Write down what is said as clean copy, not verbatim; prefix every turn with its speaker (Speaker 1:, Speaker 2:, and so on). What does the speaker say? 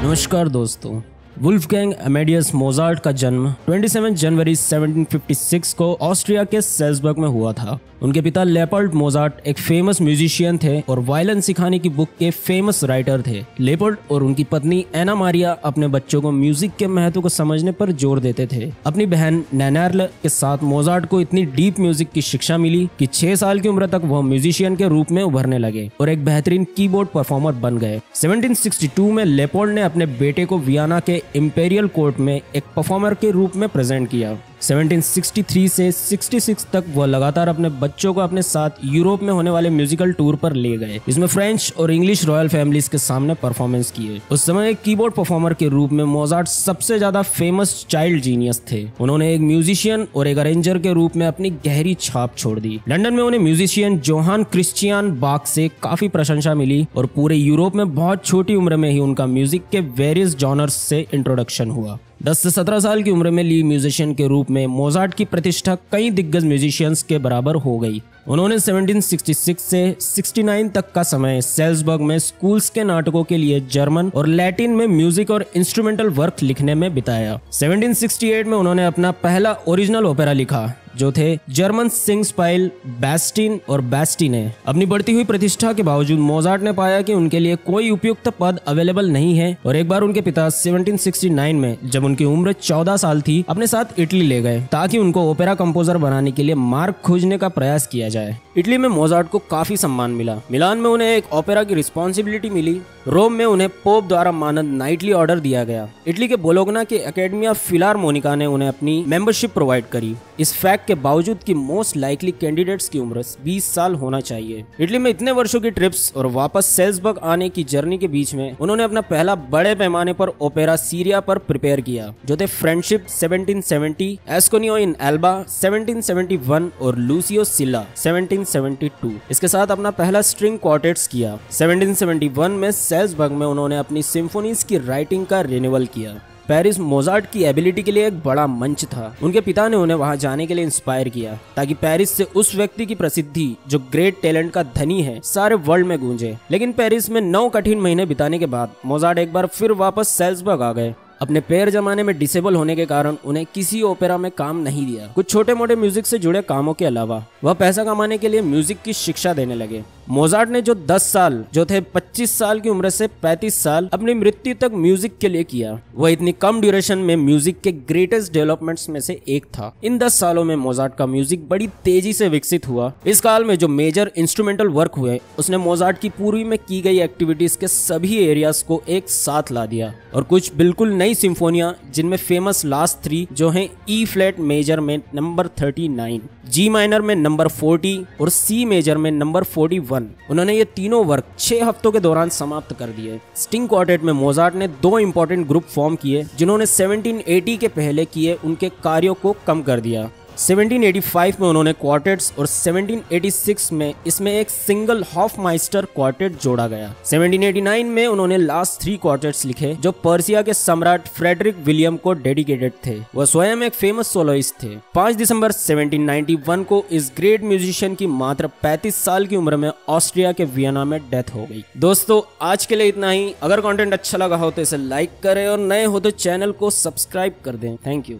Speaker 1: नमस्कार दोस्तों। Wolfgang Amadeus Mozart का जन्म 27 जनवरी 1756 को ऑस्ट्रिया के सेल्सबर्ग में हुआ था। उनके पिता लेपोल्ड मोजार्ट एक फेमस म्यूजिशियन थे और वायलिन सिखाने की बुक के फेमस राइटर थे। लेपोल्ड और उनकी पत्नी एना मारिया अपने बच्चों को म्यूजिक के महत्व को समझने पर जोर देते थे। अपनी बहन नैनार्ल के साथ मोजार्ट को इतनी डीप म्यूजिक की शिक्षा मिली कि 6 साल की उम्र तक वह म्यूजिशियन के रूप में उभरने लगे और एक बेहतरीन कीबोर्ड परफॉर्मर बन गए। 1762 में लेपोल्ड ने अपने बेटे को वियना के इंपेरियल कोर्ट में एक परफॉर्मर के रूप में प्रेजेंट किया। 1763 से 66 तक वह लगातार अपने बच्चों को अपने साथ यूरोप में होने वाले म्यूजिकल टूर पर ले गए। इसमें फ्रेंच और इंग्लिश रॉयल फैमिलीज के सामने परफॉर्मेंस किए। उस समय एक कीबोर्ड परफॉर्मर के रूप में मोजार्ट सबसे ज्यादा फेमस चाइल्ड जीनियस थे। उन्होंने एक म्यूजिशियन और एक अरेंजर के रूप में अपनी गहरी छाप छोड़ दी। लंदन में उन्हें म्यूजिशियन जोहान क्रिश्चियन बाक से काफी प्रशंसा मिली और पूरे यूरोप में बहुत छोटी उम्र में ही उनका म्यूजिक के वेरियस जॉनर्स से इंट्रोडक्शन हुआ। 10 से 17 साल की उम्र में लीड म्यूजिशियन के रूप में मोजार्ट की प्रतिष्ठा कई दिग्गज म्यूजिशियंस के बराबर हो गई। उन्होंने 1766 से 69 तक का समय सेल्सबर्ग में स्कूल्स के नाटकों के लिए जर्मन और लैटिन में म्यूजिक और इंस्ट्रूमेंटल वर्क लिखने में बिताया। 1768 में उन्होंने अपना पहला ओरिजिनल ओपेरा लिखा जो थे जर्मन सिंगस्पाइल, बैस्टिन और बैस्टिने। अपनी बढ़ती हुई प्रतिष्ठा के बावजूद मोजार्ट ने पाया कि उनके लिए कोई उपयुक्त पद अवेलेबल नहीं है और एक बार उनके पिता 1769 में जब उनकी उम्र 14 साल थी अपने साथ इटली ले गए ताकि उनको ओपेरा कंपोजर बनाने के लिए मार्ग खोजने का प्रयास किया जाए। इटली में मोजार्ट को काफी सम्मान मिला। मिलान में उन्हें एक ओपेरा की रिस्पॉन्सिबिलिटी मिली। रोम में उन्हें पोप द्वारा मानद नाइटली ऑर्डर दिया गया। इटली के बोलोगना के एकेडमिया फिलारमोनिका ने उन्हें अपनी मेंबरशिप प्रोवाइड करी। इस फैक्ट के बावजूद कि मोस्ट लाइकली कैंडिडेट्स की उम्र 20 साल होना चाहिए। इटली में इतने वर्षों की ट्रिप्स और वापस सेल्सबर्ग आने की जर्नी के बीच में उन्होंने अपना पहला बड़े पैमाने पर ओपेरा सीरिया पर प्रिपेयर किया जो थे फ्रेंडशिप 1770, एस्कोनियो इन एल्बा 1771 और लूसियो सिला 1772। इसके साथ अपना पहला स्ट्रिंग क्वार्टेट्स किया। 1771 में सेल्सबर्ग में उन्होंने अपनी सिम्फोनीज की राइटिंग का रिन्यूअल किया। पेरिस मोजार्ट की एबिलिटी के लिए एक बड़ा मंच था। उनके पिता ने उन्हें वहां जाने के लिए इंस्पायर किया ताकि पेरिस से उस व्यक्ति की प्रसिद्धि जो ग्रेट टैलेंट का धनी है सारे वर्ल्ड में गूंजे। लेकिन पेरिस में 9 कठिन महीने बिताने के बाद मोजार्ट एक बार फिर वापस सेल्सबर्ग आ गए। अपने पैर जमाने में डिसेबल होने के कारण उन्हें किसी ओपेरा में काम नहीं दिया। कुछ छोटे मोटे म्यूजिक से जुड़े कामों के अलावा वह पैसा कमाने के लिए म्यूजिक की शिक्षा देने लगे। मोजार्ट ने जो 10 साल जो थे 25 साल की उम्र से 35 साल अपनी मृत्यु तक म्यूजिक के लिए किया, वह इतनी कम ड्यूरेशन में म्यूजिक के ग्रेटेस्ट डेवलपमेंट्स में से एक था। इन 10 सालों में मोजार्ट का म्यूजिक बड़ी तेजी से विकसित हुआ। इस काल में जो मेजर इंस्ट्रूमेंटल वर्क हुए उसने मोजार्ट की पूर्वी में की गई एक्टिविटीज के सभी एरियाज को एक साथ ला दिया और कुछ बिल्कुल नई सिम्फोनियां जिनमें फेमस लास्ट 3 जो हैं ई फ्लैट मेजर में नंबर 39, जी माइनर में नंबर 40 और सी मेजर में नंबर 41। उन्होंने ये तीनों वर्क 6 हफ्तों के दौरान समाप्त कर दिए। स्ट्रिंग क्वार्टेट में मोजार्ट ने 2 इंपॉर्टेंट ग्रुप फॉर्म किए जिन्होंने 1780 के पहले किए उनके कार्यों को कम कर दिया। 1785 में उन्होंने क्वार्टेट्स और 1786 में इसमें एक सिंगल हॉफमाइस्टर क्वार्टेट जोड़ा गया। 1789 में उन्होंने लास्ट 3 क्वार्टेट्स लिखे जो पर्सिया के सम्राट फ्रेडरिक विलियम को डेडिकेटेड थे। वह स्वयं एक फेमस सोलोइस्ट थे। 5 दिसंबर 1791 को इस ग्रेट म्यूजिशियन की मात्र 35 साल की उम्र में ऑस्ट्रिया के वियना में डेथ हो गई। दोस्तों आज के लिए इतना ही। अगर कंटेंट अच्छा लगा हो तो इसे लाइक करें और नए हो तो चैनल को सब्सक्राइब कर दें। Thank you.